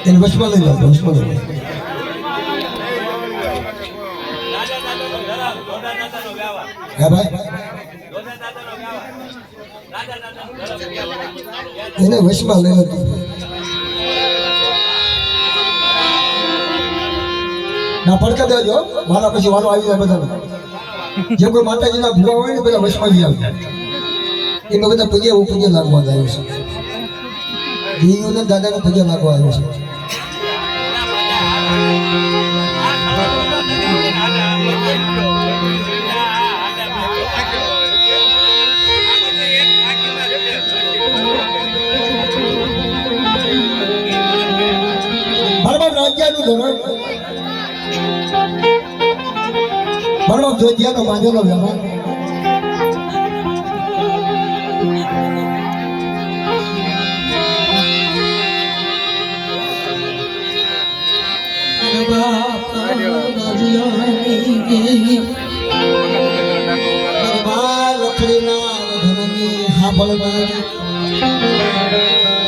એને વચમાં લઈ જાઓ, વચમાં લઈ જાઓ. હે ભાઈ એને વચમાં લઈ લો. ના પડકા દેજો, મારા પછી વારો આવી જાય બધાને. જે કોઈ માતાજીના ભૂવા હોય ને બધા વચમાં જ આવે. એમાં બધા પગે લાગવા આવ્યો છે. જીવને દાદાને પગે લાગવા આવ્યો છે. મારા રાજ્યનું ધોરણ, મારા જોધિયાનો બાંધેલો વ્યવહાર.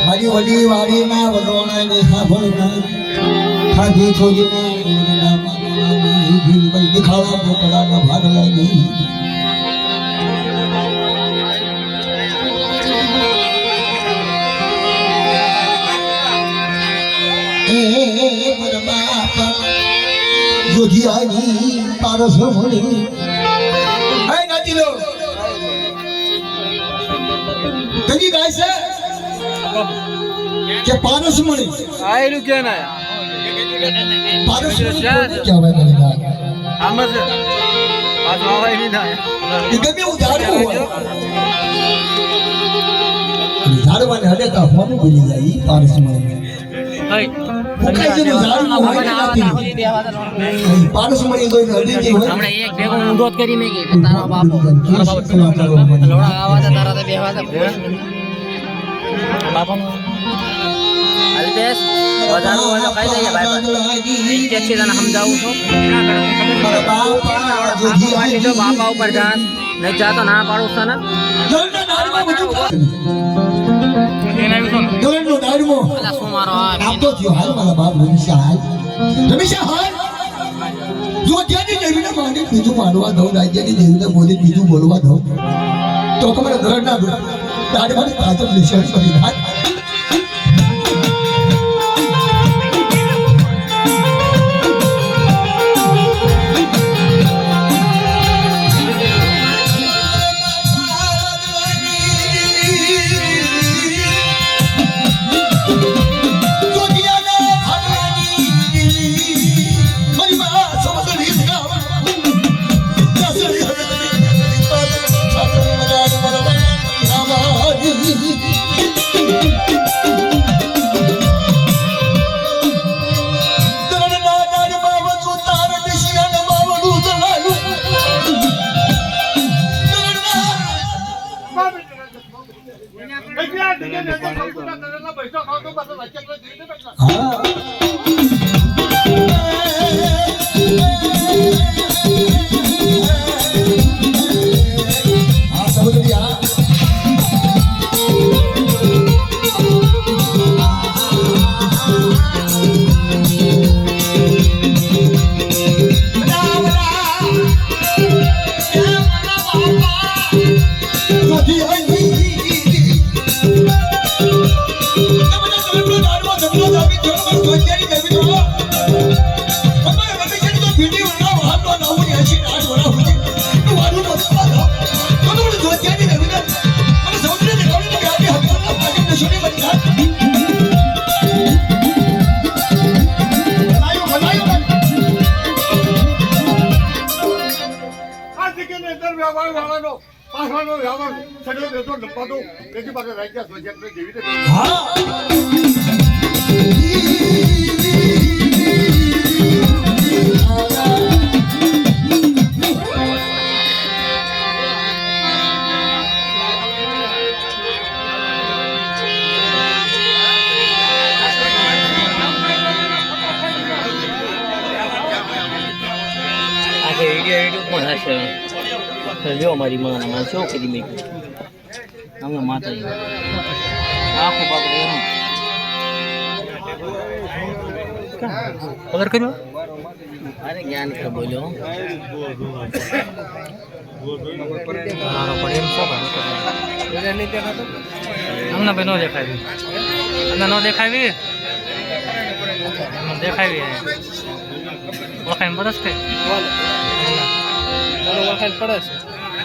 મારી વડી વાડી ના વડોણા ને સાંભળના ખાધી છોડીને દેખાડા મોકલાના ભાગ લાગી. જોધિયાની પારસ મળી નાચી લો. કઈ ગાય છે કે પારસ મળી આયલું કે ના પારસ મળી કહેવાય મારી ગાય. આમાં છે આ જવાય નહીં ના એ ગમે હું ઝાડવું હોય ઝાડવાને હડેતા ફોન ભૂલી જાય. ઈ પારસ મળી પારસ મળી તો હમણાં એક ભેગો ઊંધો જ કરી મેં કે તારો બાપો લોડા આવા હતા તારા બેહવા હતા બાપાનો અલ્પેશ વધારો વાળો કઈ દઈએ ભાઈ એક છે તને સમજાવું છું બાપા ઉપર જાસ નહીં જાતો ના પાડું તને શું મારો આપતો થયો હાલ મારા બાપ રમેશા હાલ જો ત્યાંની દેવીને માંડી બીજું માનવા દઉં, રાજ્યની દેવીને બોલી બીજું બોલવા દઉં તો તમારે ઘર ના દો દાડવાની પાછળ નિશાળ કરી હાલ. જો મારી માં શું કરી મેં અમે માતા આખું બાપડે ખબર કર્યો અરે જ્ઞાન કે બોલ્યો મારો પણ એમ શું અમને ભાઈ ન દેખાવી અમને ન દેખાવી દેખાવી ઓળખાણ બરસ કે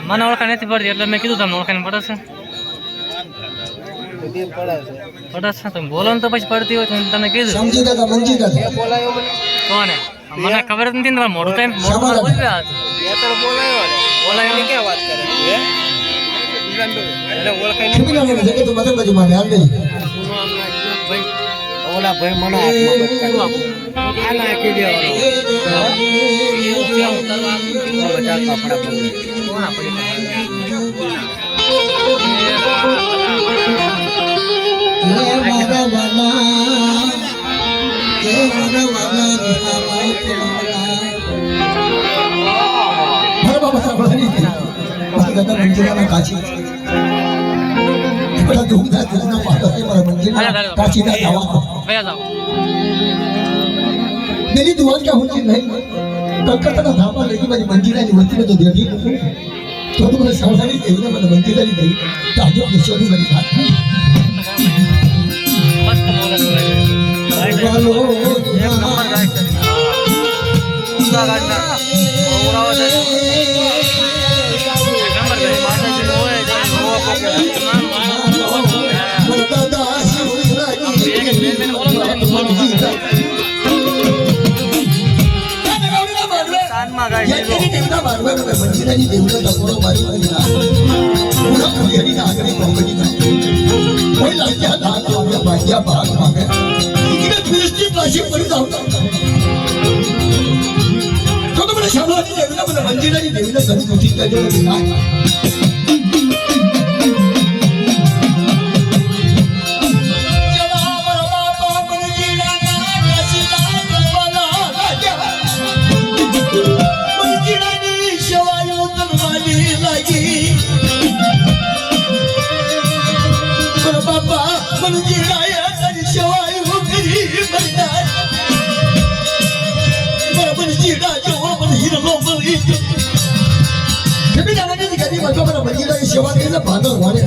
મને ઓળખાણ નથી પડતી એટલે મેં કીધું તમને ઓળખાણ પડે છે પડે છે તમે બોલો ને તો પછી પડતી હોય તો તમે કીધું સમજી દાદા મંજી દાદા કોને મને ખબર જ નથી ને મોડું ટાઈમ મોડું બોલ્યા હતું બોલાયો ખેમીલાલને જગ્યાએ તો બધે બાજુમાં ધ્યાન દે ઓલા ભાઈ મને આ નાખી દે બધા કપડા मेरी दुआ क्या होती नहीं कलकत्ता धापा लेके मेरी मंजिला की वस्ती में तो देखी तो तुम्हें सावधानी देवी ने मैंने मंजिला की दी ताजो विश्वनी मेरी बात મંજીરાની દેવનો ટકોરો મારી પૂરા કુલિયાની આગળ કોંગડી કોઈ લાગ્યા દાંત આવ્યા ભાગ્યા ભાગ માંગે એને ફિરસ્તી પાછી પડી જાવ તો મને શામળાની દેવીના મને મંજીરાની દેવીને ઘણી દુખી કરજો ના सेवा केली भांडण वाढे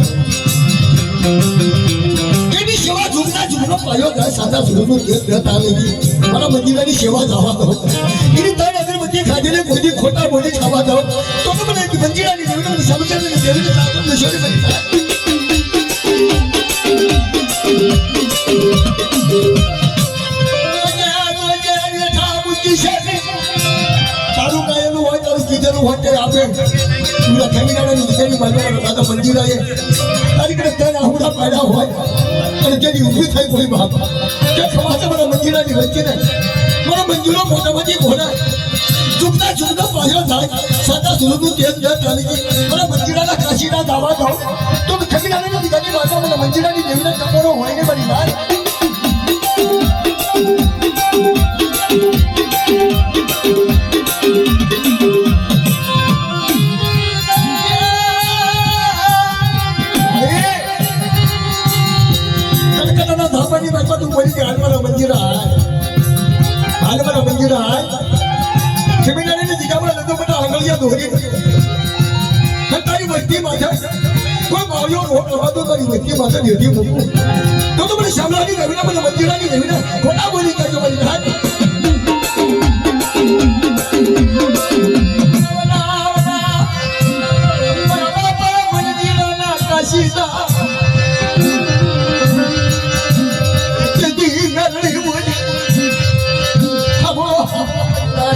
त्यांनी सेवा झुकता झुकणं पाहिजे काय साधा सुरू देत आले की मला मंदिराची सेवा जावा दो तिने तर अगर मध्ये खाजेले कोणी खोटा बोली खावा दो तो म्हणे की मंदिराची देवीने समस्याने देवीने ताकद नशोरी તારું કાયલું હોય તારું કીધેલું હોય ત્યારે આપે પૂરા ખેમીનાળાની દીકરી બાજુમાં દાદા મંદિર આવે તારી કડે ત્યાં આહુડા પાડ્યા હોય અને તેની ઊભી થઈ કોઈ બાપ કે ખમાસે મારા મંદિરાની વચ્ચે ને મારા મંદિરો મોટામાંથી ઘોડા ચૂકતા ચૂકતા પાછળ થાય સાતા સુરતનું તેજ ન ચાલી ગઈ મારા મંદિરાના કાશીના દાવા દો તો ખેમીનાળાની દીકરી બાજુમાં મારા મંદિરાની દેવીના ટકોરો હોય ને મારી વાત तू बोली की हनुमान मंदिर आहे खेमीनाळाने जिगावर लग्न पण आंगळिया दोरी तारी वस्ती माझ्या कोण मावयो रोड राहतो तारी वस्ती माझा नेटी मुकू तो तुम्हाला शामलानी देवीना पण मंदिरानी देवीना कोणा बोली का जो बोली हात मंदिराना काशीदा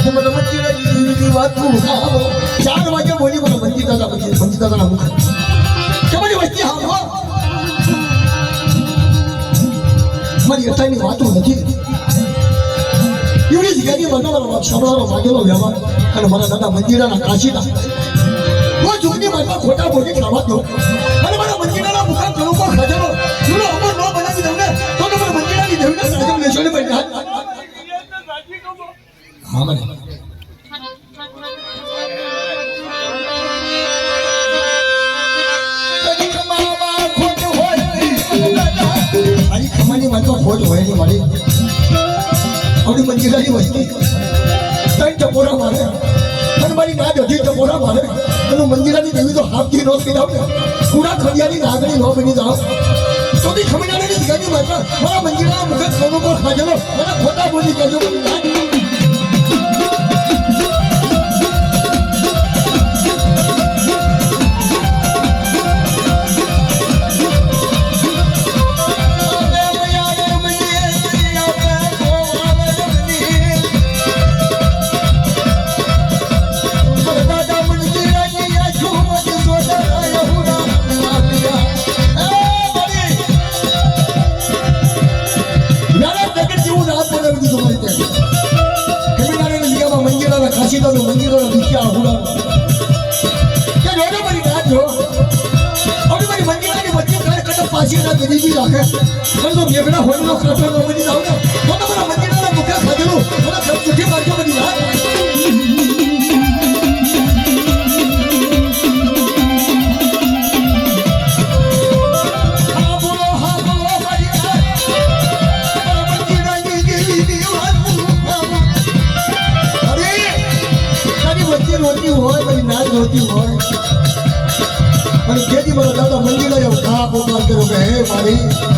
मला मंदिराची बात तू 4 वाजे बोली मला मंदिराचा मुख त्यामध्ये वस्ती हा મારી અટાઈની વાતો નથી એવડી જગ્યાની મને મારો સાંભળવાનો માગેલો વ્યવહાર અને મારા દાદા મંદિરાના કાશીના કોઈ જૂની માતા ખોટા બોલી ખાવા દો અને મારા મંદિરાના મુખા કરું પર ખજાનો ચૂલો અમર ન બનાવી દઉં ને તો તમારા મંદિરાની દેવીના સાજમ લેશો ને ભાઈ હા મને એની માત્ર ખોટ હોય નહીં મારી આપણી મંજીરાની વસ્તી ત્રણ ટપોરા મારે અને મારી ના અઢી ટપોરા મારે અને મંજીરાની દેવી તો હાથથી નો થઈ જાવ ને પૂરા ખડિયાની નાગણી નો બની જાવ તો બી ખમીનાની દીકરાની માત્ર મારા મંજીરા મુખે સોનો પર ખાજેલો મને ખોટા બોલી કહેજો મને ના કાશીદાનો મંદિરોના દુખ્યા હુડાનો કે જોડો મારી નાચ જો હવે મારી મંદિરની વચ્ચે કાય કટ પાછી ના ગરીબી રાખે પણ તો મેઘના હોળનો ખાટો ન બની જાવ ને તો તમારા મંદિરના મુખે ખાધેલું મને સબ સુખી મારજો બની જાય રોતી હોય મારી નાચ રોતી હોય અને જેથી મારા દાદા મંદિર આવ્યો ઘા પોકાર કર્યો કે હે મારી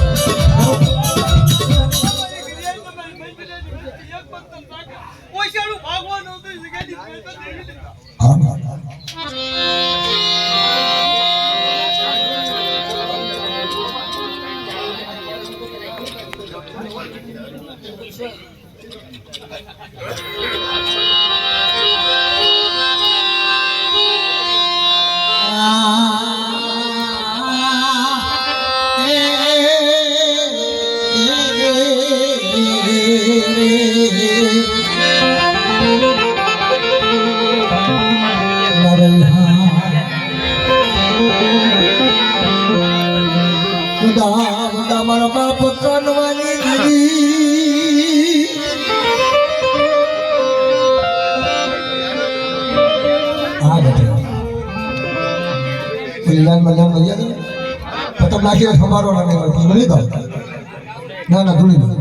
મારા બાપ કાનવાની ગીરી આ બેઠે કલ્યાણ મલ્યાણ મર્યાદા પતંગ નાખીને ખંભારો ના મળી દો ના ના ધૂળી દો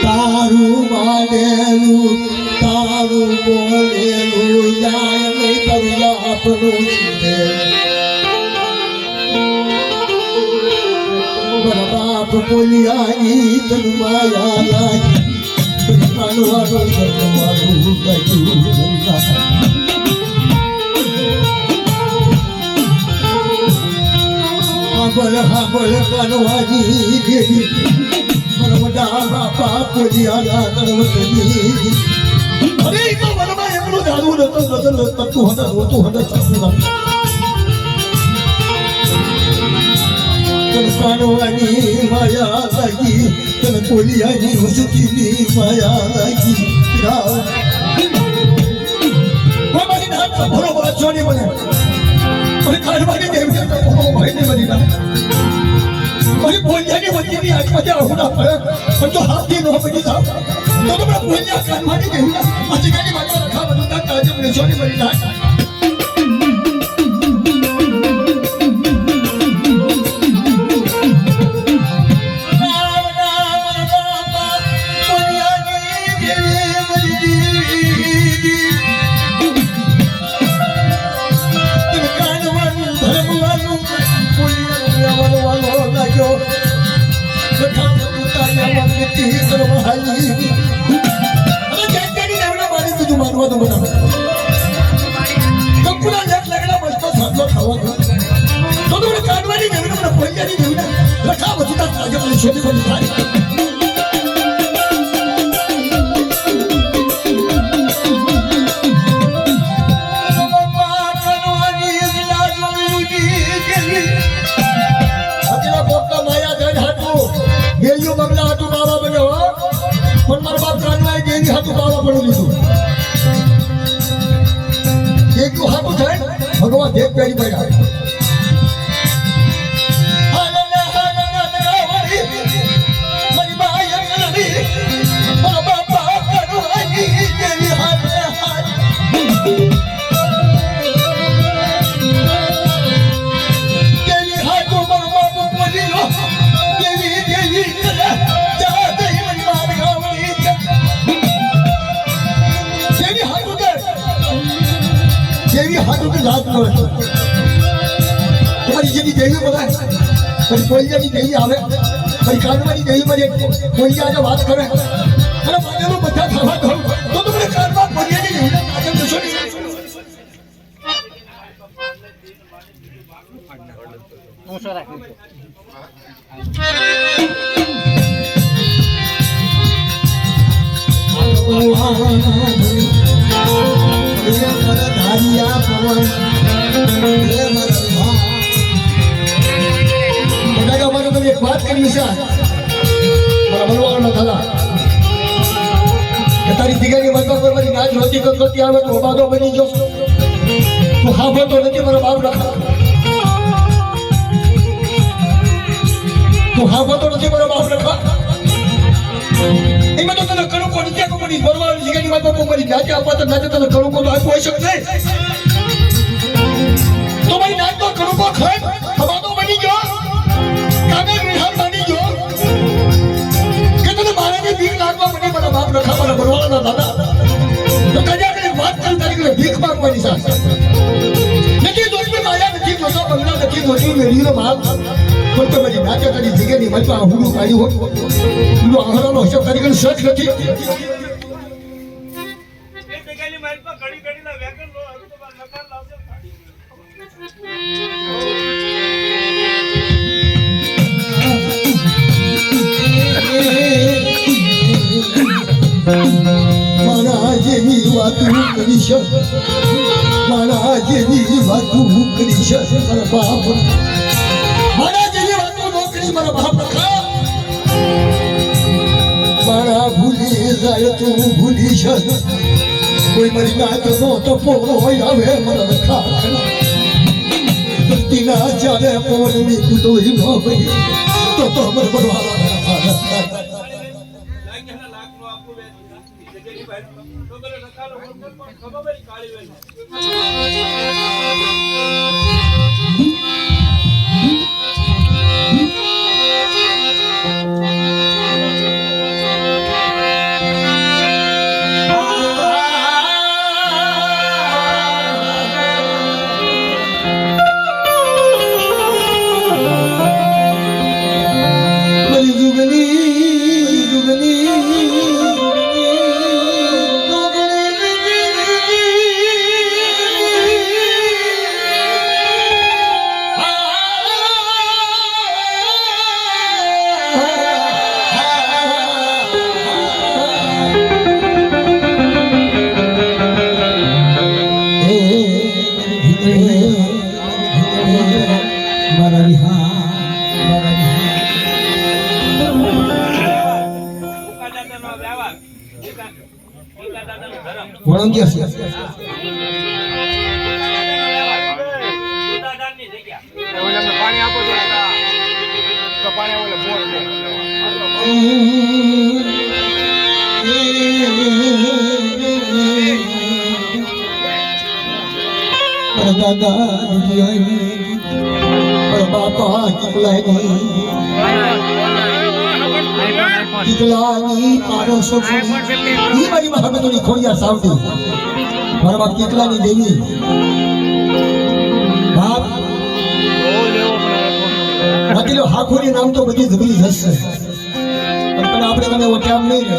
તારું માનેલું તારું બોલેલું જાય નહીં તારું આપણું છે મારા બાપ બોલ્યા તન માયા લાગી કાનવાનું મારું ગયું હાબળ કાનવાજી દેવી મારા બાપા બોલ્યા કરવતની અરે તો મનમાં એટલું જાદુ નતું હતા રોતું હતા તન કાનવાની માયા લાગી તન કોલિયાની હુસકીની માયા લાગી મારી નામ ભરો બાદશાહ ને મને કાનવાની દેવી ભરો ભાઈ ને મરી ના મારી બોલિયાની વચ્ચેની આજુબાજુ આહુડા પડે પણ તો હાથથી નો બની થાવ તો તમે બોલિયા કાનવાની દેવી આજે કાની માતા રખા બધું તા તાજે મને સોની મરી ના ભગવાન દેવ પેરી પડ્યા તમારી જેની દેવી બોલાય પછી કોઈની દેવી આવે પછી કાનવાની દેવી મને કોઈ આજે વાત કરે અને મને બધા થવા દો તો તમને કાનમાં કોઈની દેવી આગળ જશો ધારિયા પવન એક વાત કરી છે મારા બલવાનો થલા કે તારી દીકરી મતલબ પર મારી નાચ હોતી કરતી આવે તો બાદો બની જો તું હાંભળતો નથી મારા બાપ રખા તું હાંભળતો નથી મારા બાપ રખા એમાં તો તને કણું કોણ ત્યાં કોની બોલવાનું દીકરી મતલબ મારી નાચે આપવા તો નાચે તને કણું કોણ આપ્યું હોય શકે નહીં તો મારી નાચ તો કણું કો ખડ બાદો બની ગયો કામે વિહાર બની ગયો કે તને મારાને ભીખ લાગવા મને મારા બાપ રખા મારા બરવાળાના દાદા તો કજા કરી વાત કરી તારી ભીખ માંગવાની સાથે નથી દોસ્તી માયા નથી જોતો બંગલા નથી જોતી મેરીનો માલ પણ તો મારી નાચે તારી જગ્યાની મજમાં હુડું કાઢ્યું હોય હુડું આહરાનો હિસાબ તારી કઈ સચ નથી મારા જેવી વાતું કરીશ મારા જેવી વાતું કરીશ મારા બાપ મારા જેવી વાતું ન કરીશ મારા બાપ રખા મારા ભૂલી જાય તું ભૂલીશ કોઈ મારી નાચ નો તપો આવે મારા રખા ધરતીના ચારે પવનની કુદોઈ ન હોય તો અમર બનવા મારા વણંગ્યા છે ઓલાને પાણી આપો તો પાણી ઓલે બોલ દે દાદા બાપા કેટલાની મારો છોકરો ઈ મારી મહાબતોની ખોડિયા સાવતી મારા બાપ કેટલાની દેવી બાપ બાકી હાખોરી નામ તો બધી જબરી જશે પણ આપણે તમે ઓટામ નહીં ને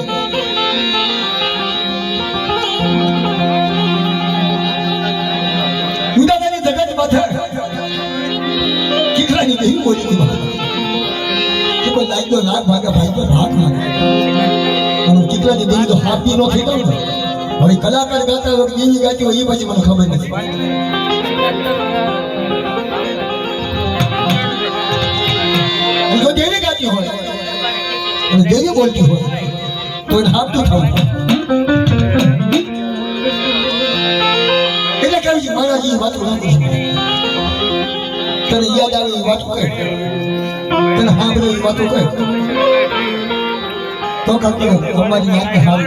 ઉદાદાની જગત માથે કેટલાની દેવી બોલી હતી કે કોઈ લાગ્યો નાક ભાગે ભાગ્યો ભાગ ભાગે અને કેટલાની દેવી તો હાથી નો થઈ ગયો હવે કલાકાર ગાતા વખતે દેવી ગાતી હોય એ પછી મને ખબર નથી જો દેવી ગાતી હોય અને દેવી બોલતી હોય તો એને હાથતું થવું એટલે કહ્યું છે મહારાજી વાતો રાખું તને યાદ આવે એ વાતો કહે તને સાંભળે એ વાતો કહે તો કરતો અમારી યાદ હાલ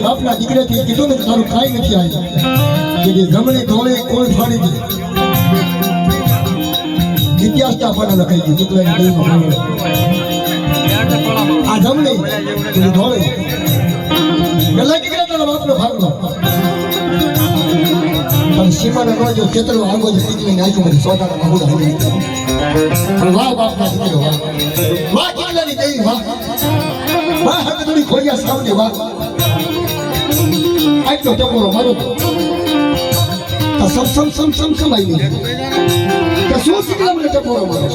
બાપના દીકરાથી કીધું ને તારું કાંઈ નથી આવ્યું કે જમણે ધોળે કોઈ ફાડી દે ઇતિહાસ આપણને લખાઈ ગયું દીકરાની દેવીમાં આ જમણે ધોળે પેલા દીકરા તારા બાપનો ભાગનો પણ સીમાનો જો કેટલો આગો જ દીકરીને આવ્યું મને સોદાના મહુડા આવી વાહ બાપના દીકરો વાહ કેટલાની દેવી વાહ વાહ હવે થોડી ખોડિયા સાવની વાહ આટલો ટકોરો મારો સમ આવી કે શું શીખલા મને ટકોરો મારો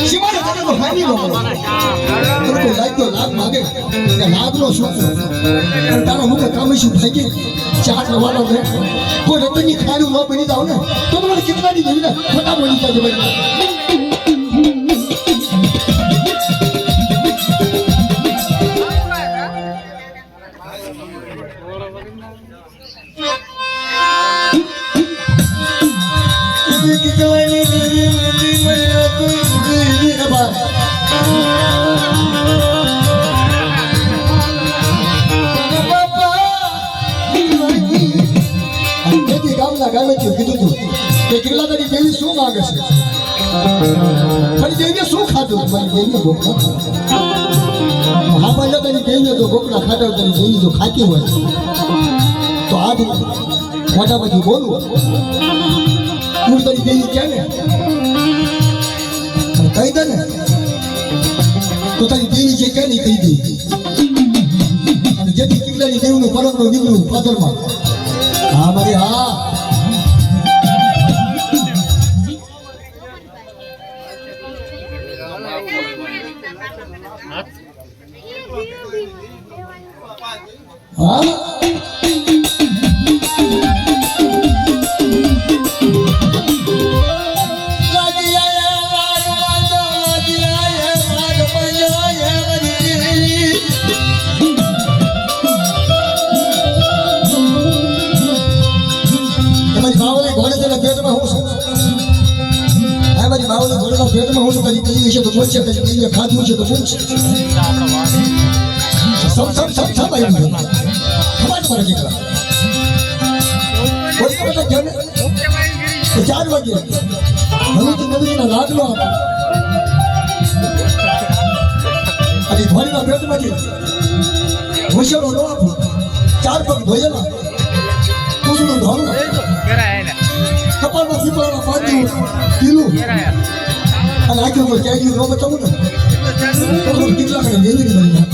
શિવાને તને તો ફાઈની નો મારો કોઈ લાગ્યો લાગ માગે કે લાગનો શું પણ તારો મુખે કામશું ભાઈ ચાટ લવાનો છે કોઈ રતનની ખાડું ન બની જાવ ને તો મને કેટલાની દેવી ને ખોટા બોલી જાય ભાઈ દેવી શું માંગે છે દેવીએ શું ખાધું દેવીએ ગોકળા હા પહેલા તારી દેવીએ તો ગોકળા ખાધા તારી દેવી જો ખાતી હોય તો આ મોટા પછી બોલું તું તારી દેવી ક્યાં ને કહી દે ને તો તારી દેવી છે ક્યાં નહીં કહી દે અને જેથી કેટલાની દેવનું પરમનું નીકળ્યું પાદરમાં હા મારી હા પેટમાં હું કરી કઈ છે તો બોલશે કઈ ખાધું છે તો બોલશે સમ આવી ખબર પડે કેટલા ઓછા બધા ઘેર ને? તો 4 વાગે ભલું મનુજીના લાડલો આપો અને ધોળીના પેટમાંથી હોશિયારો ન આપો 4 પગ ધોયેલા પૂછડું ઢોળું કપાળમાં પીપળામાં પાડ્યું પીલું અને આખી ઉપર ચાલ્યું ન બતાવું ને તો કેટલા કરે લેવી બની જાય.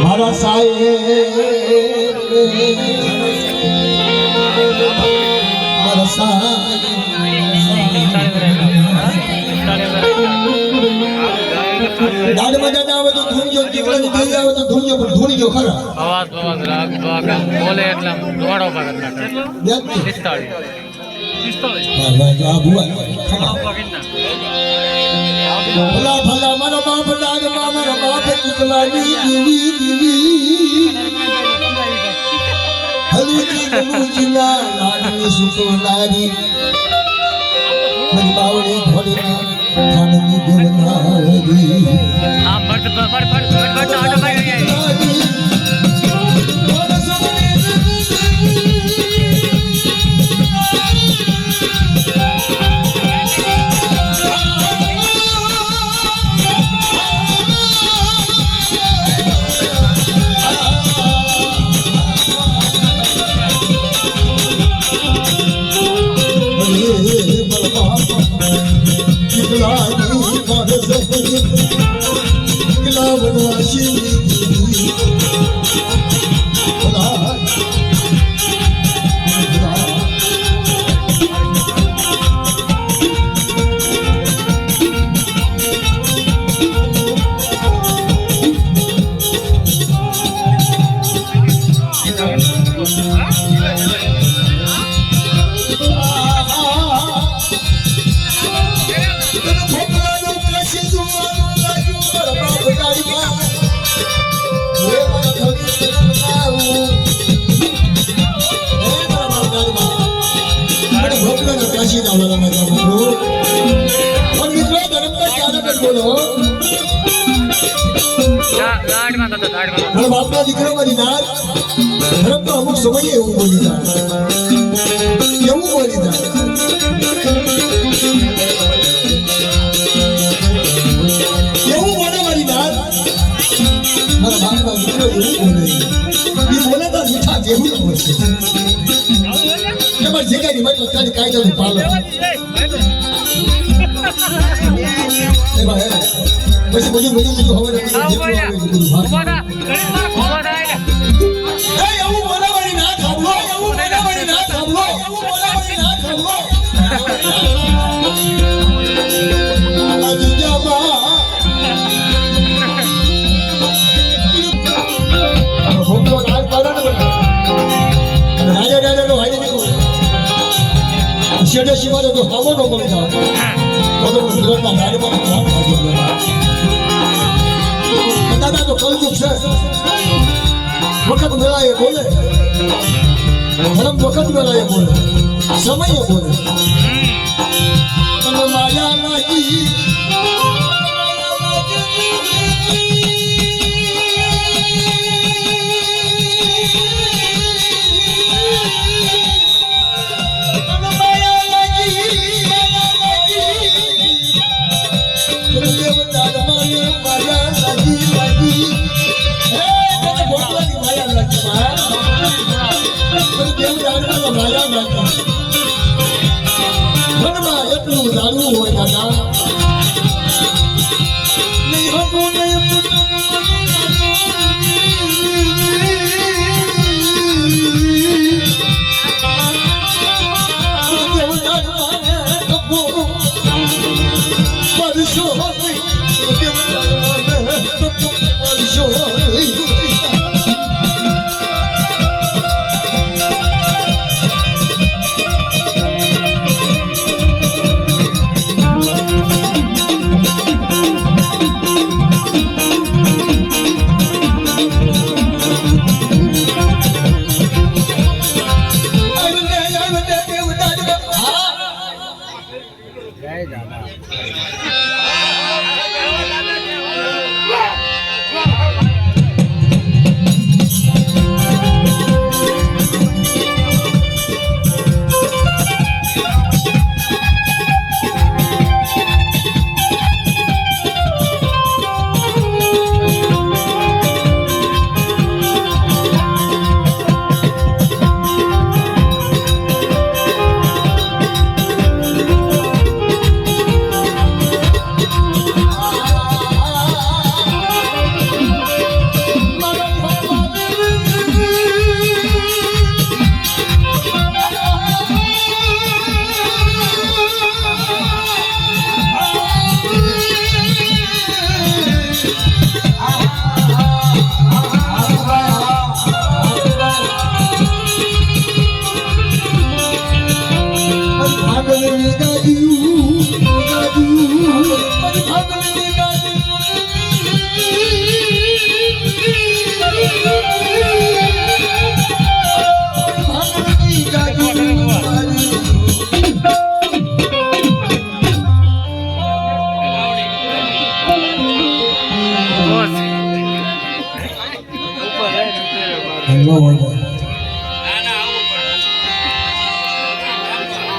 મારા સાહેબ મારા સાહેબ દાડમાં દાદા આવે તો ધૂણજો દીકરાની દઈ આવે તો ધૂણજો પણ ધૂણજો ખરા અવાજ રાગ બોલે એટલે દોડો પર ભલા ભલા મારા બાપ દાદા મારા બાપ ચૂકલાની દીવી દીવી હલુજી ગલુજીના લાડની સુકલાની મારી બાવડી ઘોડીના ખાનની દેવનારી આ મર્દ ફટ આટો મારી આવી બાપના દીકરા મારી નાર ધર્મ તો અમુક સમયે એવું બોલી જાય કેવું બોલી જાય કેવું બોલે મારી નાર મારા બાપના દીકરો એવું બોલે એ બોલે તો મીઠા જેવું બોલશે તમારી જગ્યા ની વાત બધાની કાયદાનું પાલન પછી બધું બધું લીધું હવે એવું બોલાવાની ના થાંભલો એવું બોલાવાની ના થાંભલો એવું બોલાવાની ના થાંભલો રાજા દાદા નો હાઈ નીકળ્યો શેડે શિવાડે તો સામો નો મળી જાવ તો ગુજરાતના ગાડીમાં ખરાબ લાગ્યો દાદા તો કલયુગ છે વખત મેળાએ બોલે ધર્મ વખત મેળાએ બોલે સમયે બોલે અને માયા લાગી મનમાં એટલું જાણવું હોય દાદા નહીં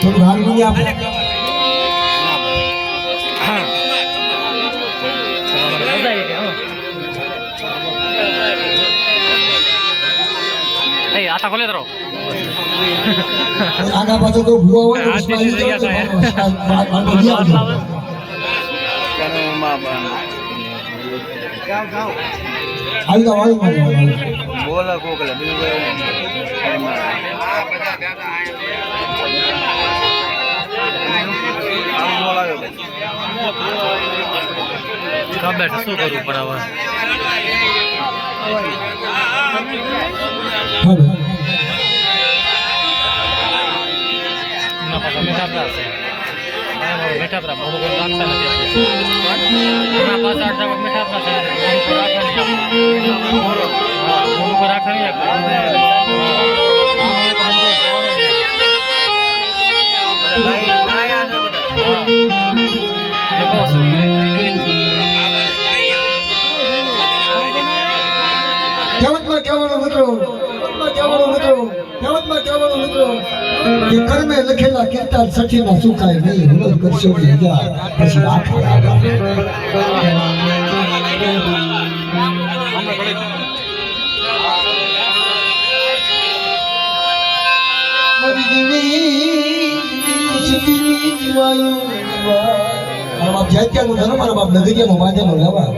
થોડું હાર્મોનિયમ આપો. आता खोले तो આગા પાછળ તો ભૂવા હોય તો સ્માઈલ કરો તો હાર્મોનિયમ આપો. આવી જાઓ, આવી જાઓ. બોલા કોકલા कब बैठा શું કરું પર હવે હવે ના પાછા બેઠા પ્રાસે બેઠા પ્રા મોડું કોઈ રાખતા નથી ના પાછા આટલા બેઠા પ્રાસે મોડું કોઈ રાખણી કહેવતમાં કહેવાનો મિત્રો કે કર્મે લખેલા કીર્તન સઠીના સુખાય નહીં, હુનર કરશો કે હજાર પછી આખા આવા. મારા બાપ જાત્યાનું ધરો, મારા બાપ નગરિયાનો બાંધેલો લેવા.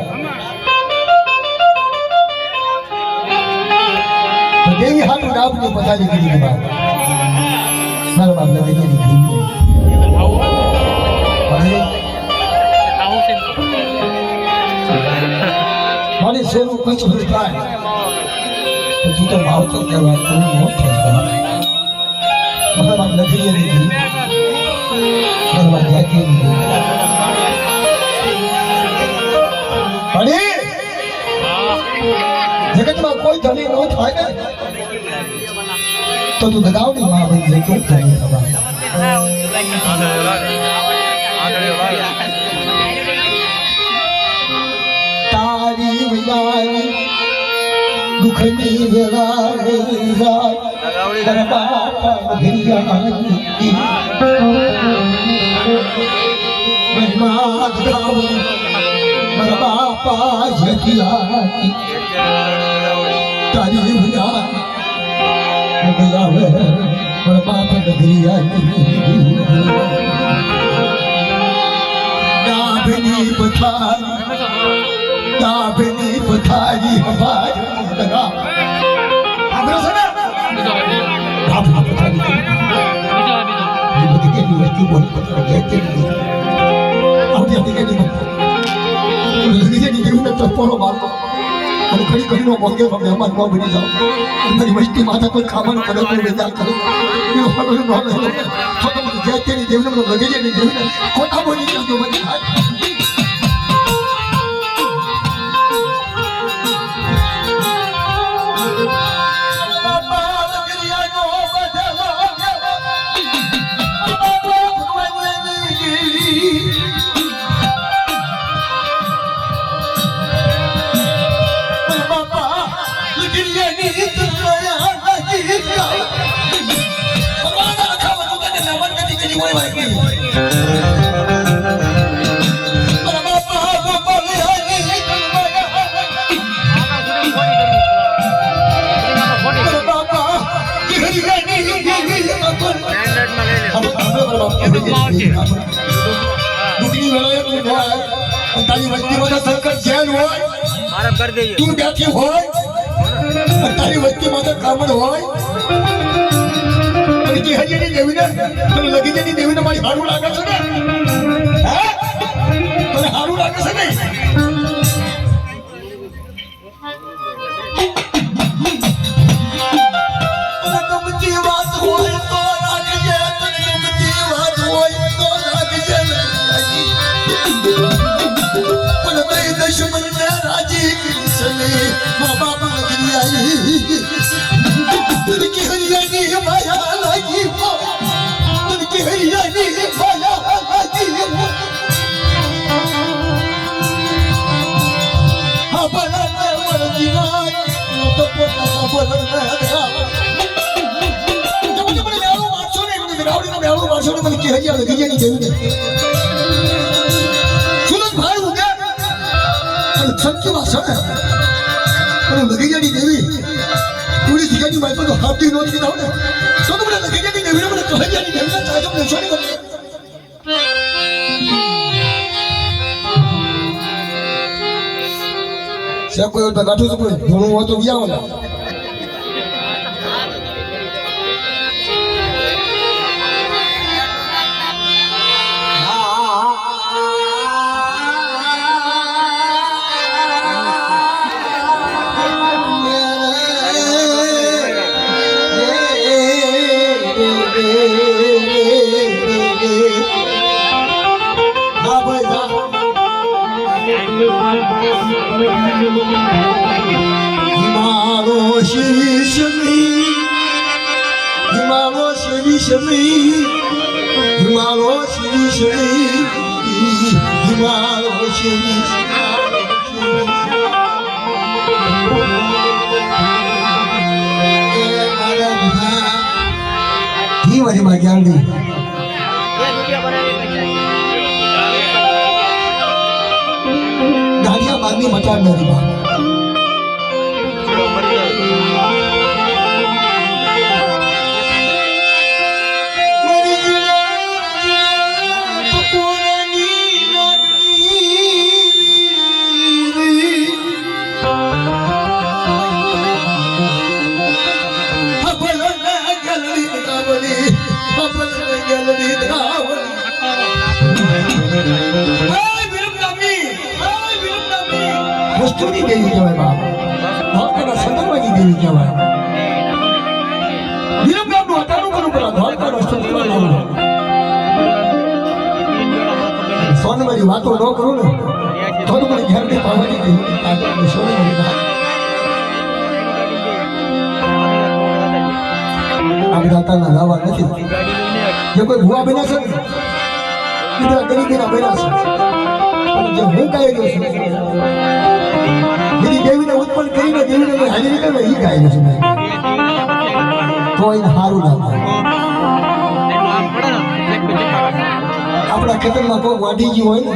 દેવી હાથું ડાબની પથારી કરી દીધા. મારા બાપ નગરિયાની ભૂમિ. મારી સોનું કચ્છ ભર થાય તું તો ભાવતો કહેવાય તું મોટ થાય. મારા બાપ નગરિયાની ભૂમિ, મારા બાપ જાત્યાની ભૂમિ. અરે જગતમાં કોઈ ધણી ન થાય ને તો તું દગાવની માં બની જાય. કોઈ ધણી થવાય તારી વિનાની દુઃખની વેળાની રાત તારા બાપા ઘરિયાની મહેમાન ખાવું મારા બાપા જગ્યાની તારી વિના આવે મારા બાપા ઘરિયાની નાભની પથારી દાભની પથારી હભાર લગા આપણે છે ને બીજો બીજો દાભની પથારી બીજો એ બધી કેટલી વસ્તુ બોલ કેટલી આવતી હતી કેટલી લગી જેવું ને ચપ્પલો મારતો અને ઘડી ઘડીનો મોંઘે મહેમાન ન બની જાઓ મારી વસ્તી માથા કોઈ ખાવાનું કરે કોઈ વિચાર કરે એવું બધું ન લે ખોટું બધું જે તેની દેવને બધું લગી જાય ને દેવને ખોટા બોલી જતો બધી તારી વસ્તીમાં સંકટ જેલ હોય મારા કરી દેજો તું બેઠી હોય તારી વસ્તીમાં તો કામણ હોય હજી હજી દેવીને તને લગી જતી દેવીને મારી હારું લાગે છે ને હે તને હારું લાગે છે ને તને ગમતી વાત હોય તો રાખજે તને ગમતી વાત હોય તો રાખજે પણ ભાઈ દુશ્મન ને રાજી સને મા બાપ નગરી આવી तुझकी हरियाणी माया लागी तुझकी हरियाणी माया लागी हा बना मर जीवा तो पोता बोलना जब मैंने मेरू मारछो ने मैंने गावड़ी ने मेरू मारछो ने મને કે હરિયાણી ગિયાની જેવી ને સુરત ભાઈ ઉગે અને સત્ય ભાષા ને અને ગિયાની દેવી पूरी जिगानी बाई तो हाथी नोट की दाव ने तो तुमने लगे कि देवी ने मुझे कहा जानी देवी ने चाहे तो मुझे छोड़ कर सब कोई और बगाटू सब कोई दोनों वो तो बिया वाला हिमालो श्री शमी हिमालो श्री शमी हिमालो श्री शमी हिमालो श्री ही वाली मां ज्ञान दी दादिया बागी मचान मेरी बात वस्तुनी देवी कहेवाय बाप દ્વારકાના સદરવાની દેવી કહેવાય વિરમગામનું હટાણું કરું પેલા દ્વારકાનો સદરવા લાવું સોનમારી વાતો ન કરું ને તો મને ઘેરની પાવાની દેવી તાજે સોનમારી વાત આ દાતાના લાવા નથી જે કોઈ ભુવા બન્યા છે ને બીજા ગરીબીના બન્યા છે પણ જે હું ગાઈ ગયો છું मेरी देवी ने उत्पन्न करी ने देवी ने हाजिरी करे ही गाय છે કોઈ હારું ના આપણા ખેતરમાં કોઈ વાડીજી હોય ને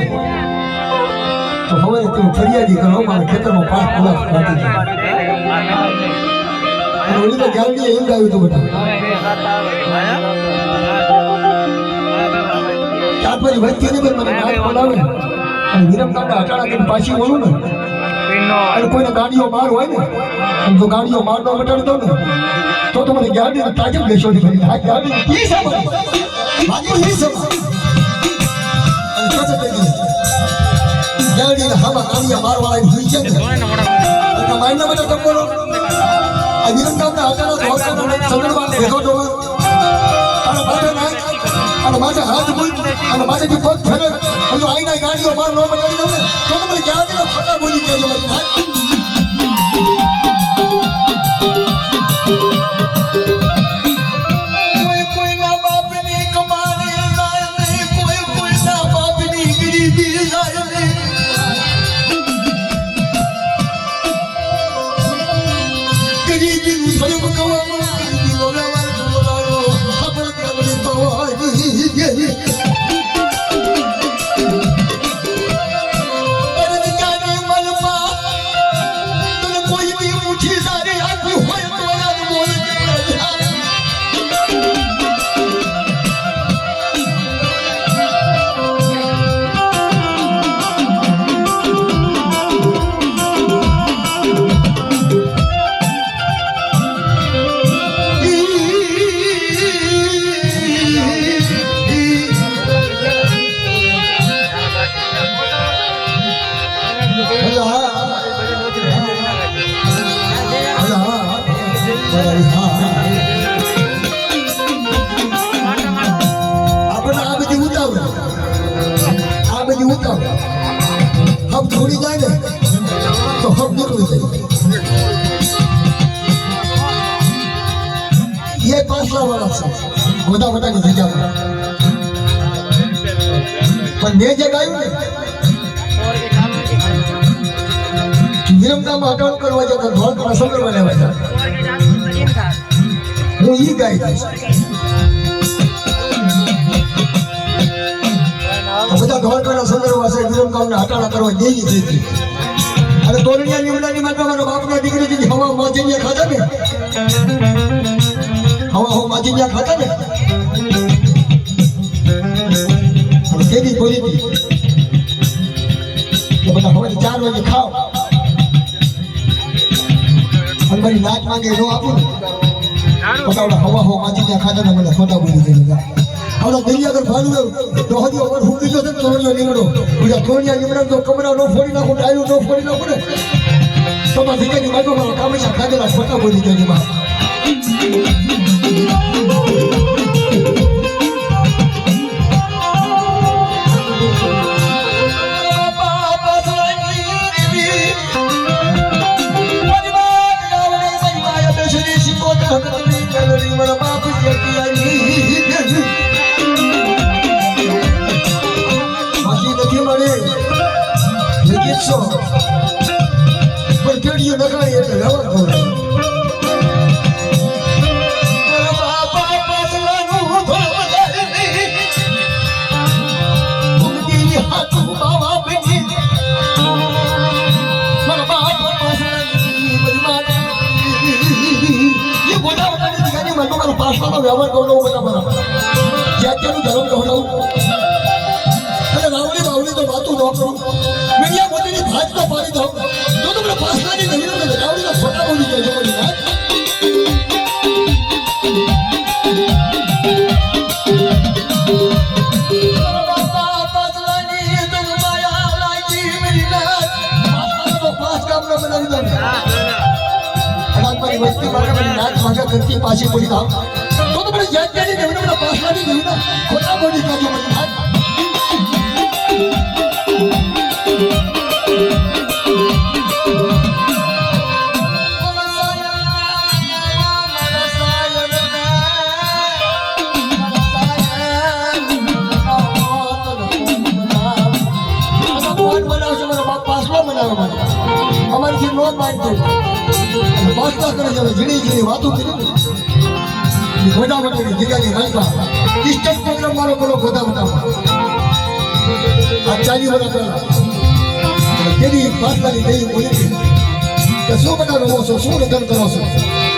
તો હવે તું ફરિયાદી કરો મારા ખેતરમાં પાક પૂરા વાટી જાય ઓલી તો ગાડી એમ ગાયું તો બેટા ચાર પછી વચ્ચે ને મને વાત બોલાવે અને વિરમગામના હટાણા કે પાછી બોલું ને વિનો અને કોઈને ગાડીઓ માર હોય ને અને જો ગાડીઓ માર ન મટાડી દો ને તો તમારે ગાડી તાજબ લેશો ને કરી આ ગાડી ઈ સાબર બાકી ઈ સાબર અને કેસે કહી ગાડી ને હવા ગાડીયા મારવાળા હુઈ છે ને ધોને મોડા અને માઈના બધા તમ બોલો આ વિરંગામના આચારા ધોળકાના સગડવા ભેગો દો અને બાટે ના અને માથે હાથ બોલ અને માથેથી પગ ફેરે અને આઈના ગાડીઓ માર ન મટાડી દો ને તો તમારે ગાડીના ફટા બોલી કહેજો મારી વાત हम थोड़ी जाएंगे तो हम निकल जाएंगे ये 5 लाख वाला मोटा मोटा की जगह पर ने जगह ने विरमगाम हटाव करवा जाता ढोल प्रसंग करवा लेवा जाता હું ઈ ગાય બધા ઢોલકાના સંદર્ભ પાસે વિરમગામના હટાણા કરવા દેવી હતી અને તોરણિયા લીમડાની માટે મારા બાપના દીકરી હવા માજીને ખાતા ને હવા માજીને ખાતા ને અને કેવી બોલી હતી કે બધા હવે 4 વાગે ખાઓ અને મારી નાચ માંગે નો આપું ને પટાવડા હવા માજીને ખાતા ને મને ખોટા બોલી દીધા આવડા દરિયા કર ભાડું તો હજી ઓવર હુકી જો તો તોણિયો નીકળો બીજા તોણિયા નીકળો તો કમરા નો ફોડી નાખો ડાયું નો ફોડી નાખો ને તો માં દીકરી માગો મારો કામેશા ખાધેલા ખોટા બોલી ગઈ માં પણ કેડીઓ નખાય એટલે વ્યવહાર કરો વ્યવહાર કરો બધા બરાબર જ્યાં ધર્મ કહેવડાવું અને રાવડી બાવડી તો વાતું ન કરું મીડિયા મોદીની ભાત તો પાડી દઉં તો તમને પાસનાની નવીન રાવડીના ફોટા બોલી જાય મારી વાત કરતી પાછી બોલી દઉં તો તમને યાદ કરી નવીન પાસનાની નવીન ખોટા બોલી કાઢો મારી વાત અમારી નો માનતો વાસ્તા કરે છે ઝીણી ઝીણી વાતો કરી મોટા મોટી જગ્યાની રાઈપા સ્ટેજ પ્રોગ્રામ મારો બોલો મોટા મોટા આ 40 વર્ષ પહેલા કેવી પાછલાની દેવી બોલી કે શું બધા રહો છો શું રતન કરો છો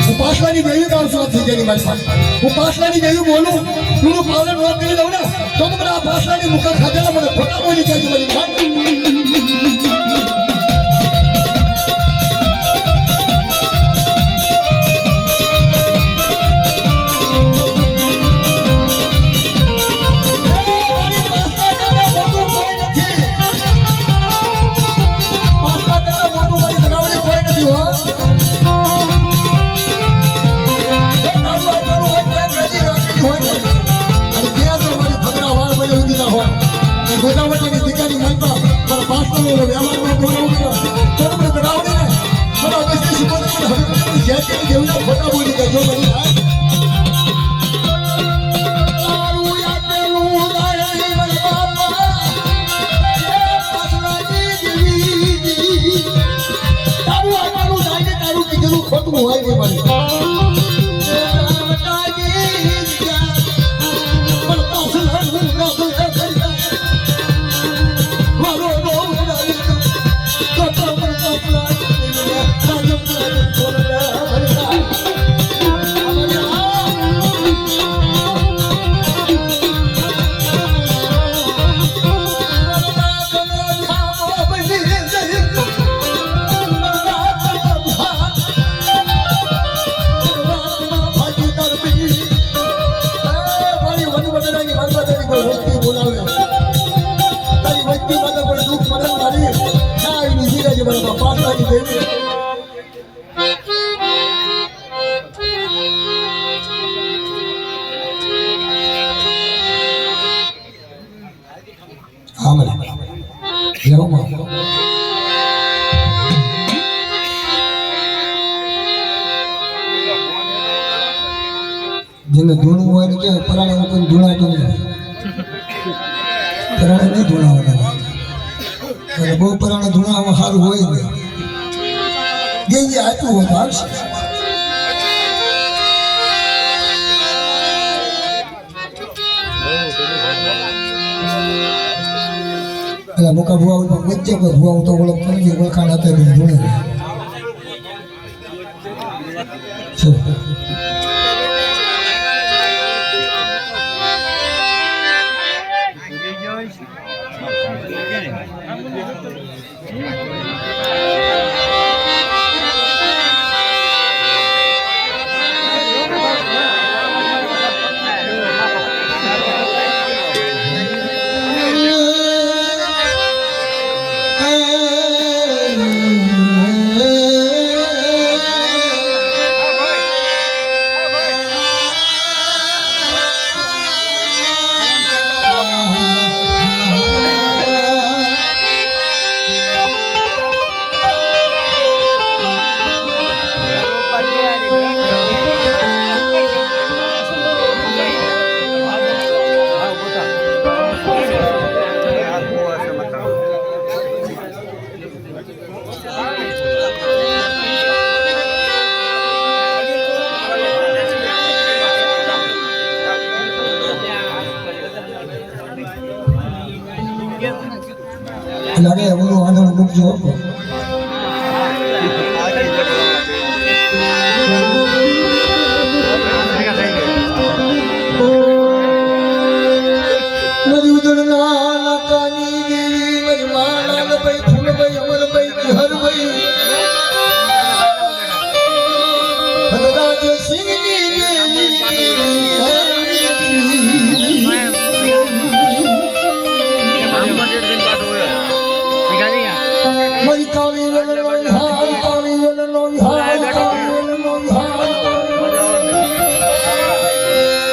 હું પાછલાની દેવી ગાઉં છું થઈ ગયેલી મારી પાસે હું પાછલાની દેવી બોલું તું પાલન વાત કરી દઉં ને તો મને આ પાછલાની મુખ ખાધેલા મને ખોટા બોલી જાય મારી વાત દીકરી કહેજો બની હા તારું યાદેલું ગાય મને બાપા એ પાસલાની દેવી તારું આવાનું જાય ને તારું કીધેલું ખોટું હોય ને મને જેને ધૂણું હોય ને ક્યાં પરાણે કોઈ ધૂણાતું નહીં પરાણે નહીં ધૂણાવવાના બહુ પરાણે ધૂણાવવા સારું હોય ને જે આટલું હોય તો આવશે પેલા મોકા ભુવા વચ્ચે કોઈ ભુવા તો ઓળખ કરી ઓળખાણ આપે ધૂણે છે લાગે એમનું આનંદ મૂકજો મારી ઉદળના નાકાની દેવી મારી માના ભાઈ ફૂલભાઈ અમરભાઈ હરભાઈ હરરાજ સિંહની દેવી મારી કાળી વલનો હાર કાળી વલનો હાર કાળી વલનો હાર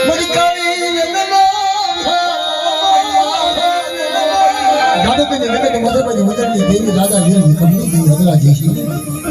મારી કાળી વલનો ગાડે પેને લગે મદદ માં મદદની દેવી દાદા વીરની કંપની દેવી હદરા જેસી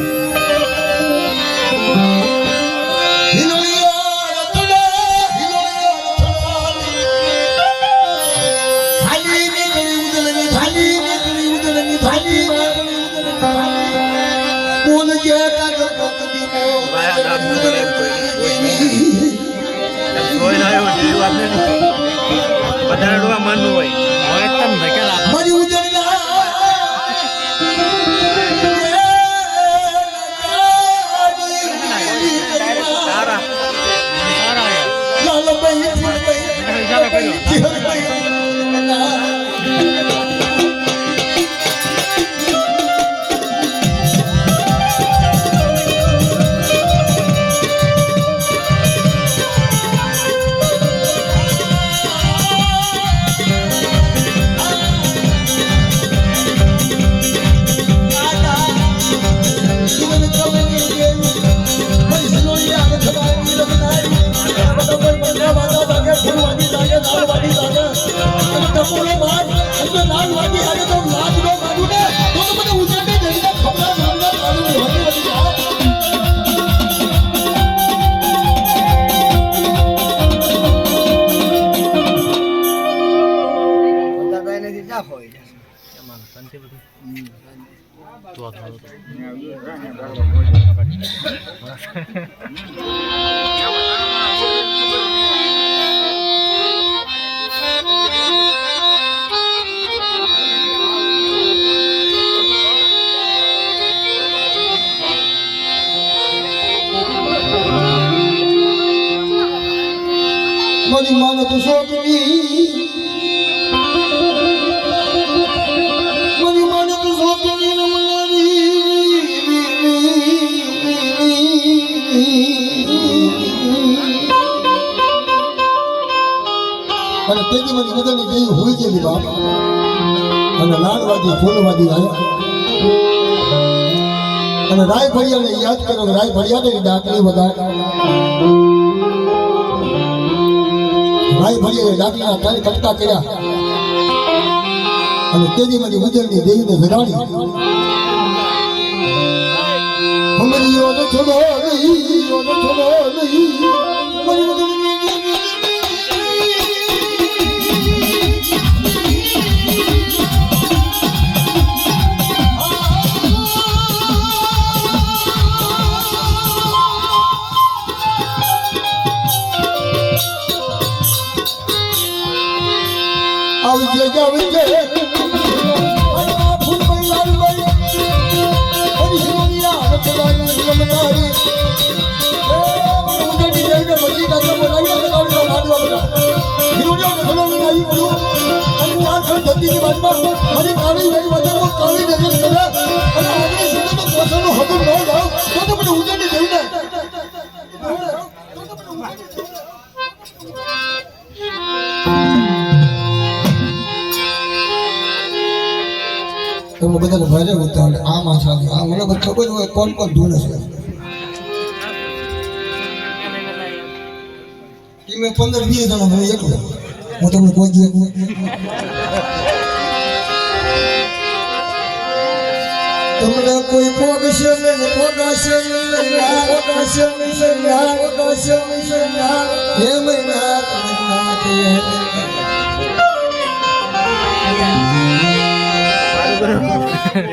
માનવું હોય એકદમ ધકેલા મારી ઉજળના લાલભાઈ ફૂલભાઈ Come on. તો આ થોડું મારી માને તો શોખની મારી માને તો શોખની અને તેથી મારી બધાની કઈ હોય છે બાપ અને લાડવાદી ફૂલવાદી આવ્યા અને રાય ફળિયાને યાદ કરો રાય ફળિયાને ડાકલી વધારે ભાઈ ભણીએ ડાકલા તારી કટકા કર્યા અને તેજી મારી ઉજળની દેવીને વિરાણી હમરીઓ ને છોડો નહીં મારી ઉજળની આવજે આવજે આ ફૂલ પર લાલ ભાઈ ઓરી સિમોનિયા રતવાની રમનારી એ ઉજડી જઈને મજી કાકા બોલાવી લગાવજો લાડવા બધા હિરોડિયા ને બોલાવી આવી પડું અને આ ખર ધરતીની વાતમાં મારી કાળી વેઈ વધારો કાળી નજર કરે અને આપણે સુધી તો પોતાનો હકમ ન લાવ તો મને ઉજડી દેવને તમે બધાને ભારે ઉતાવળ આમાં સાથે આ મને બધું ખબર હોય કોણ કોણ ધૂણે છે કે મેં 15-20 જણા હું એકલો હું તમને કોઈ દી તમને કોઈ પોગશે ને પોગાશે હે મૈના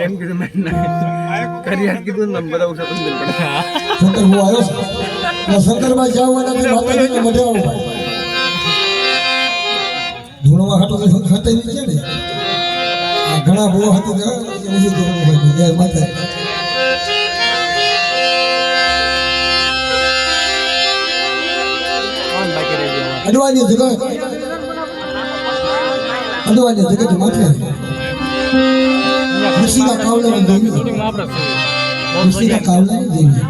એમ કીધું મેં કરિયાર કીધું ને બધા ઉઠા તમને પડે શંકર હું આવ્યો છું શંકરમાં જવાના કે માતાજીને મઢે આવું ભાઈ ધૂણવા હાટું ખાતે છે ને આ ઘણા બહુ હતું કે નથી ધૂણવું ભાઈ જય માતા અડવાની જગત માથે ऋषिका कावला ने देवी ऋषिका कावला ने देवी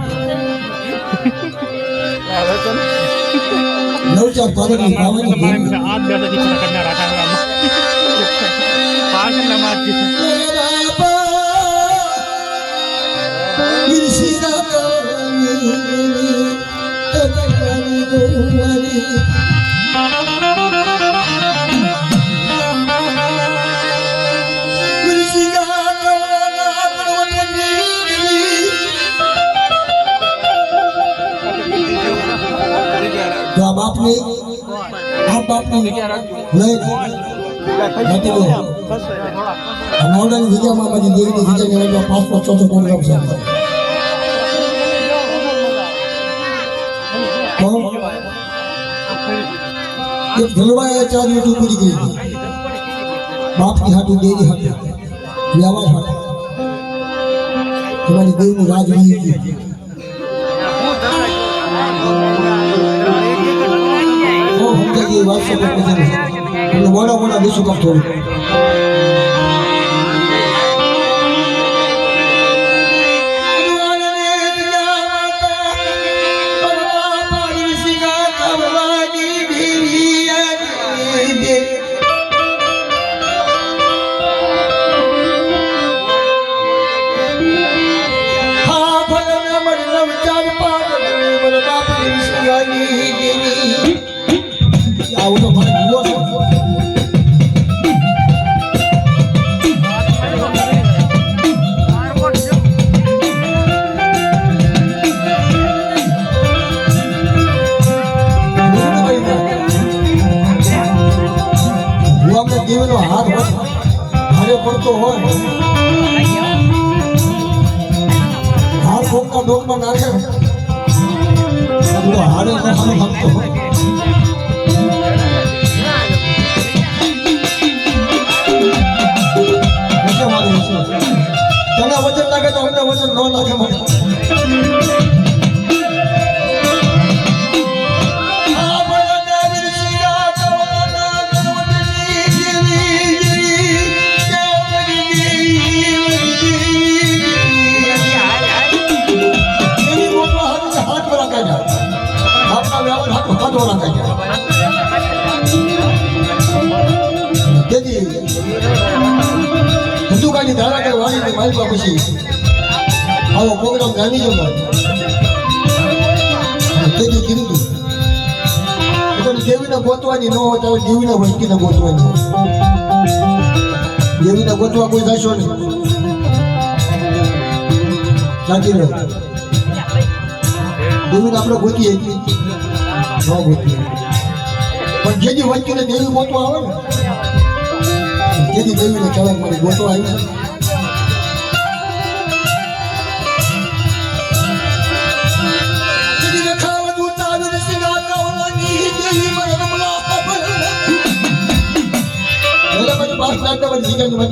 नवचार पादक ने कावला ने देवी आप बेटा दिखा करना रखा है पास नमाज की ऋषिका कावला ने तकरानी गोवानी तो आप आपने नहीं नहीं वो हमारा नहीं दिया मामा जी देवी ने दिया नहीं जो 5-6 प्रोग्राम से तो ये धलवा है 4 यूट्यूब पूरी गई बाप की हाथों देवी हाथ व्यावार हाथ तुम्हारी देवी ने राज नहीं की ये बात सब कुछ है हम बड़ा बड़ा विश्व कप थोड़ी દેવનો હાથ ભારે પડતો હોય નાખે ને તો હારે ન હમતો તને વચન લાગે તો અમને વચન ન લાગે મને હિન્દુકાની ધારા કે વાણીની માલિકા પછી આવો પ્રોગ્રામ ગાંધી જમા તેથી કીધું દેવીને ગોતવાની ન હોય તો દેવીને વસ્તીને ગોતવાની હોય દેવીને ગોતવા કોઈ થશો નહીં સાચી રહે દેવીને આપણે ગોતીએ ન ગોતીએ પણ જેથી વસ્તીને દેવી ગોતવા આવે ને જેથી દેવીને કહેવાય મારી ગોતવા આવી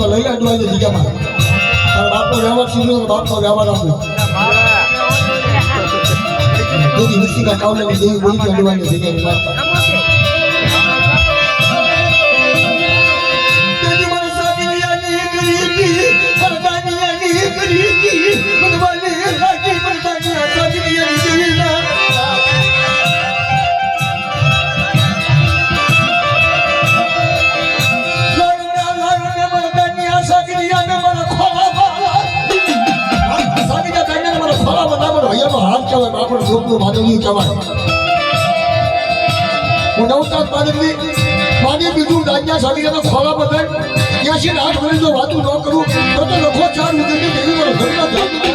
લઈ અડવાય જગ્યામાં તારા બાપનો વ્યવહાર સીધો બાપનો વ્યવહાર આપ્યો દેવી વિશિકા કાવલાની દેવી બોલી કે અડવાની જગ્યાની વાત હાથ કહેવાય બાપણ લોકનું માનવી કહેવાય હું નવતાર માનવી માની બીજું દાન્યા સાડીના ખોલા બધા ત્યાંથી હાથ ભરી જો વાતું ન કરું તો લખો ચાર ઉદયની દેવી મારો ઘરના બધા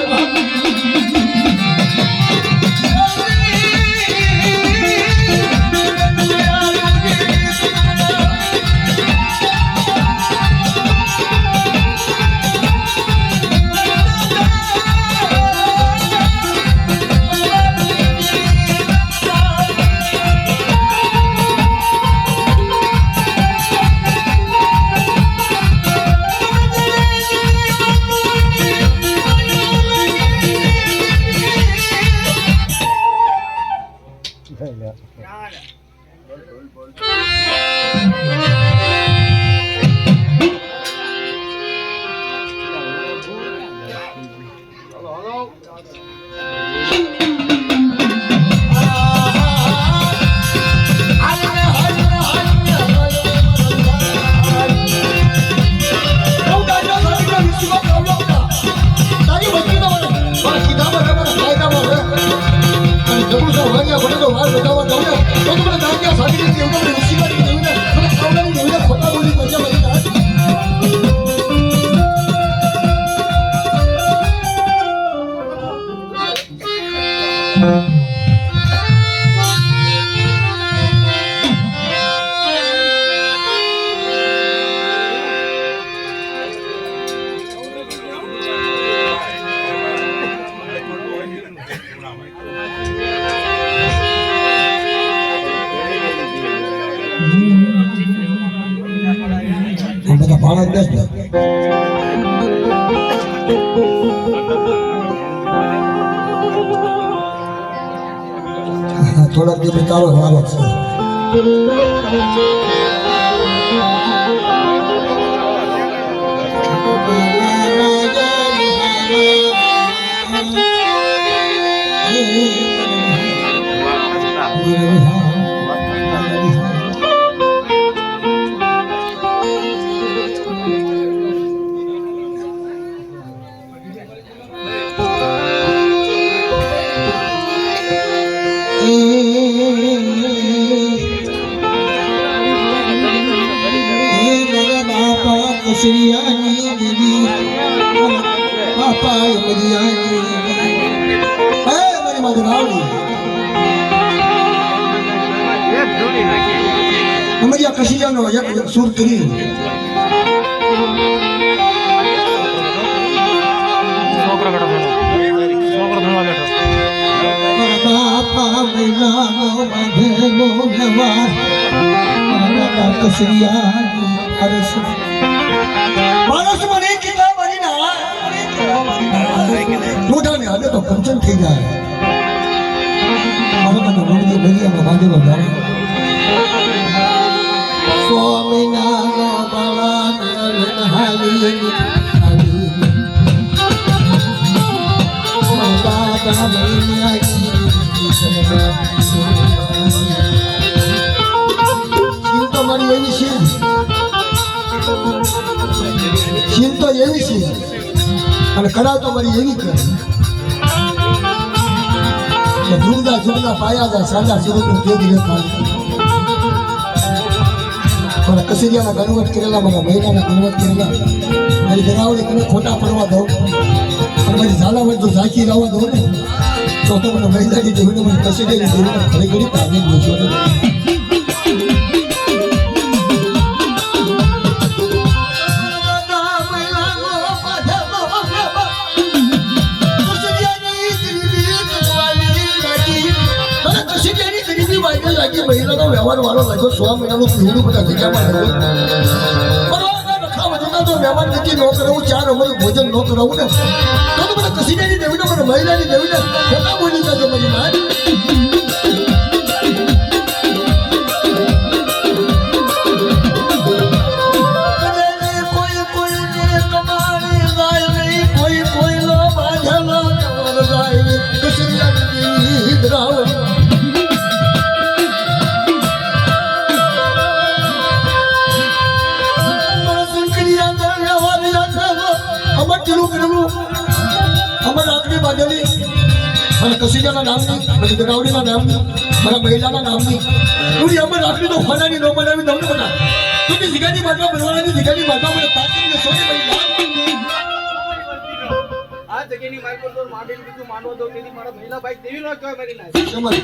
ભાડા દસ થોડાક દિવસ ચાલો વારો છે શ્રીયાની દીદી બાપા મરિયાની હે મારી માથે રાવડી મરિયા કશી જાનો એક સુર કરી છોકરા બેઠો મહિનાનો બાંધેલો વ્યવહાર મારા કસરિયાની અરસ માણસ મને કીધા મારી ના લોઢાને હાલે તો કંચન થઈ જાય મારા મને રોડની દરિયામાં બાંધેલો જાય સ્વામિનાનો બાળા હાલી ચિંતા એવી છે અને કડા તો મારી એવી કરે કે ઝુમદા ઝુમદા પાયા જાય સાદા સ્વરૂપનું તેજ રેખા મારા કસરિયાના કન્વર્ટ કરેલા મારા મહિનાના કન્વર્ટ કરેલા મારી ગરાવડી કને ખોટા પડવા દઉં અને મારી ઝાલાવટ જો ઝાંખી રહેવા દઉં ને તો મને મહિનાની જોઈને મને કસરિયાની જોઈને ઘડી ઘડી પામી ગયો છો મહિનાનો વ્યવહાર વાળો લાગ્યો 100 મહિનાનું પીવડું બધા જગ્યામાં તો વ્યવહાર નથી ન કરાવું 4 અમલ ભોજન ન કરાવું ને તો મને કસીની દેવીને મને મહિલાની દેવીને ખોટા બોલી કાઢો મારી માર મારા કસીજાના નામની મારી ગરાવડીના નામની મારા મહિલાના નામની પૂરી અમર રાખડી તો ફનાની નો બનાવી દઉં ને બધા તો કે જીગાની માતા બનવાના જીગાની માતા મને તાકીને સોની ભાઈ આ જગ્યાની મારી પર તો માડેલ બીજું માનવો દો તેથી મારા મહિલા ભાઈ દેવી નો કહેવાય મારી ના સમજ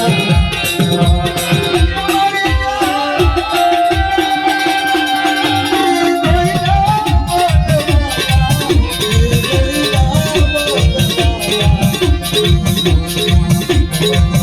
Thank you.